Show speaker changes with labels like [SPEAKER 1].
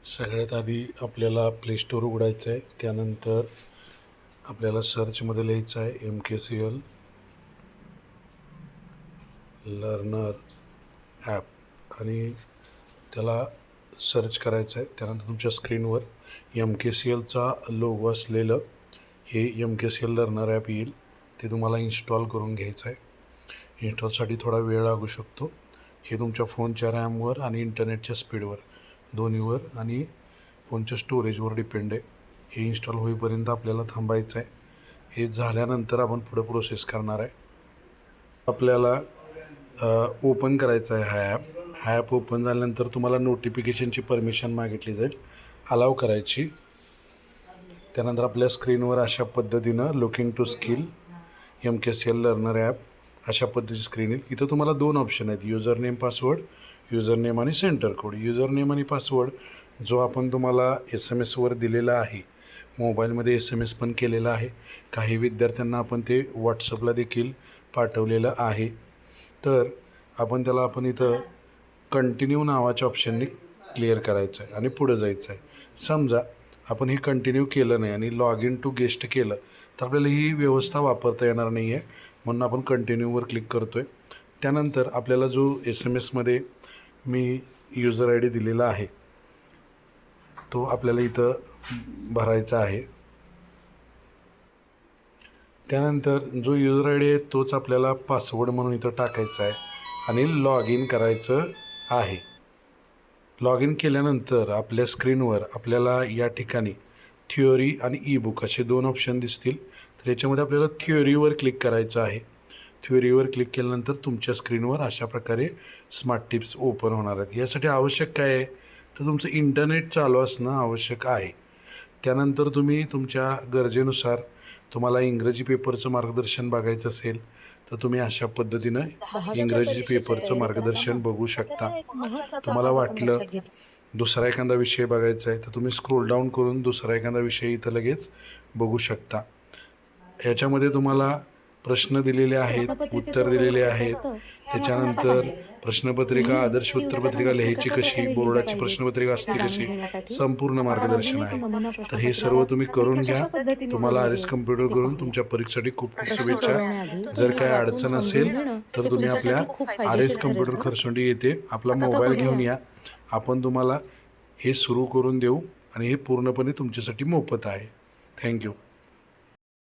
[SPEAKER 1] सगळ्यात आधी आपल्याला प्ले स्टोअर उघडायचं आहे. त्यानंतर आपल्याला सर्चमध्ये लिहायचं आहे MKCL लर्नर ॲप आणि त्याला सर्च करायचं आहे. त्यानंतर तुमच्या स्क्रीनवर MKCLचा लोगो असलेलं हे MKCL लर्नर ॲप येईल. ते तुम्हाला इन्स्टॉल करून घ्यायचं आहे. इन्स्टॉलसाठी थोडा वेळ लागू शकतो. हे तुमच्या फोनच्या रॅमवर आणि इंटरनेटच्या स्पीडवर दोन्हीवर आणि फोनच्या स्टोरेजवर डिपेंड आहे. हे इन्स्टॉल होईपर्यंत आपल्याला थांबायचं आहे. हे झाल्यानंतर आपण पुढं प्रोसेस करणार आहे. आपल्याला ओपन करायचं आहे हा ॲप ओपन झाल्यानंतर तुम्हाला नोटिफिकेशनची परमिशन मागितली जाईल, अलाव करायची. त्यानंतर आपल्या स्क्रीनवर अशा पद्धतीनं looking to skill MKCL learner app अशा पद्धतीची स्क्रीन येईल. इथं तुम्हाला 2 ऑप्शन आहेत, user name password, user name आणि सेंटर कोड. युजर नेम आणि पासवर्ड जो आपण तुम्हाला SMS दिलेला आहे, मोबाईलमध्ये SMS पण केलेला आहे. काही विद्यार्थ्यांना आपण ते व्हॉट्सअपला देखील पाठवलेलं आहे. तर आपण इथं कंटिन्यू नावाच्या ऑप्शनने क्लिअर करायचं आहे आणि पुढं जायचं आहे. समजा आपण हे कंटिन्यू केलं नाही आणि लॉग इन टू गेस्ट केलं तर आपल्याला ही व्यवस्था वापरता येणार नाही आहे, म्हणून आपण कंटिन्यूवर क्लिक करतो आहे. त्यानंतर आपल्याला जो SMS मी युजर ID दिलेला आहे तो आपल्याला इथं भरायचा आहे. त्यानंतर जो युजर ID आहे तोच आपल्याला पासवर्ड म्हणून इथं टाकायचा आहे आणि लॉग इन करायचं आहे. लॉग इन केल्यानंतर आपल्या स्क्रीनवर आपल्याला या ठिकाणी थिओरी आणि ई-बुक असे 2 ऑप्शन दिसतील. तर याच्यामध्ये आपल्याला थिओरीवर क्लिक करायचं आहे. थिओरीवर क्लिक केल्यानंतर तुमच्या स्क्रीनवर अशा प्रकारे स्मार्ट टिप्स ओपन होणार आहेत. यासाठी आवश्यक काय आहे तर तुमचं इंटरनेट चालू असणं आवश्यक आहे. त्यानंतर तुम्ही तुमच्या गरजेनुसार तुम्हाला इंग्रजी पेपरचं मार्गदर्शन बघायचं असेल तर तुम्ही अशा पद्धतीनं इंग्रजी पेपरचं मार्गदर्शन बघू शकता. तुम्हाला वाटलं दुसरा एखादा विषय बघायचा आहे तर तुम्ही स्क्रोल डाऊन करून दुसरा एखादा विषय इथं लगेच बघू शकता. याच्यामध्ये तुम्हाला प्रश्न दिलेले आहेत, उत्तर दिलेले आहेत. त्याच्यानंतर प्रश्नपत्रिका, आदर्श उत्तरपत्रिका लिहायची कशी, बोर्डाची प्रश्नपत्रिका असते कशी, संपूर्ण मार्गदर्शन आहे. तर हे सर्व तुम्ही करून घ्या. तुम्हाला RS कम्प्युटर करून तुमच्या परीक्षेसाठी खूप खूप शुभेच्छा. जर काय अडचण असेल तर तुम्ही आपल्या RS कम्प्युटर खरसुंडी येथे आपला मोबाईल घेऊन या. आपण तुम्हाला हे सुरू करून देऊ आणि हे पूर्णपणे तुमच्यासाठी मोफत आहे. थँक्यू.